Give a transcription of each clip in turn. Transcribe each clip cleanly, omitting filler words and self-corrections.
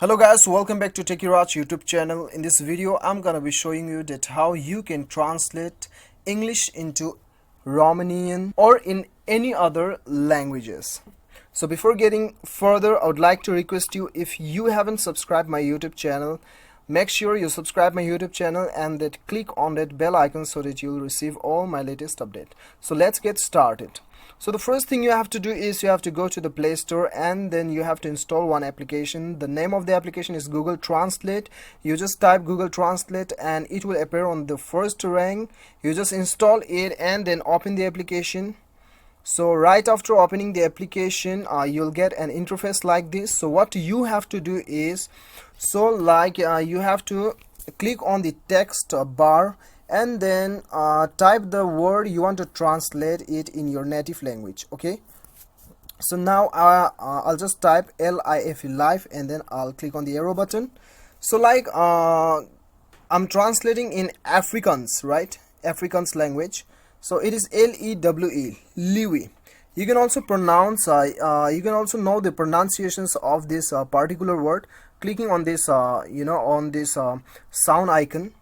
Hello guys, welcome back to Techiraj YouTube channel. In this video I'm gonna be showing you that how you can translate English into Romanian or in any other languages. So before getting further, I would like to request you, if you haven't subscribed my YouTube channel, make sure you subscribe my YouTube channel and that click on that bell icon so that you'll receive all my latest update. So let's get started. So the first thing you have to do is you have to go to the Play Store and then you have to install one application. The name of the application is Google Translate. You just type Google Translate and it will appear on the first rank. You just install it and then open the application. So right after opening the application, you'll get an interface like this. So what you have to do is, you have to click on the text bar and then type the word you want to translate it in your native language. Okay, so now I'll just type LIFE, life, and then I'll click on the arrow button. So I'm translating in Afrikaans, right? Afrikaans language. So it is LEWE, Liwi. You can also pronounce you can also know the pronunciations of this particular word clicking on this on this sound icon.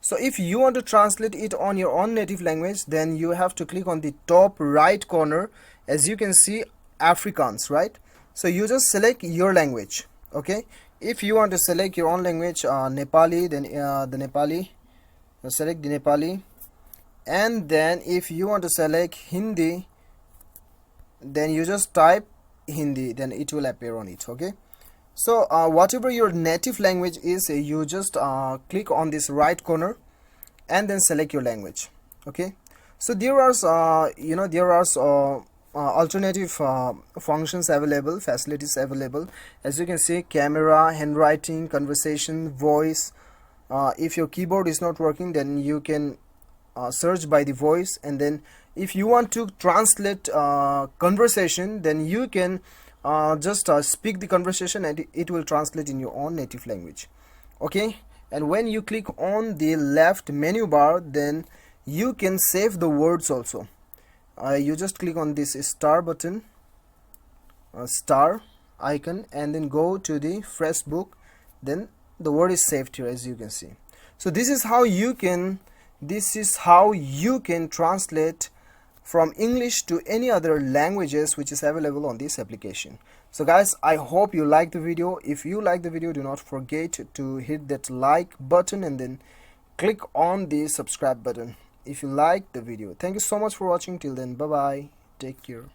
So if you want to translate it on your own native language, then you have to click on the top right corner. As you can see, Afrikaans, right? So you just select your language. Okay, if you want to select your own language, Nepali, then the Nepali, select the Nepali. And then if you want to select Hindi, then you just type Hindi, then it will appear on it. Okay, so whatever your native language is, you just click on this right corner and then select your language. Okay, so there are alternative functions available, facilities available. As you can see, camera, handwriting, conversation, voice. If your keyboard is not working, then you can search by the voice, and then if you want to translate conversation, then you can just speak the conversation and it will translate in your own native language. Okay, and when you click on the left menu bar, then you can save the words also. You just click on this star button, star icon, and then go to the fresh book, then the word is saved here, as you can see. So this is how you can translate from English to any other languages which is available on this application. So guys, I hope you like the video. If you like the video, do not forget to hit that like button and then click on the subscribe button if you like the video. Thank you so much for watching. Till then, bye bye, take care.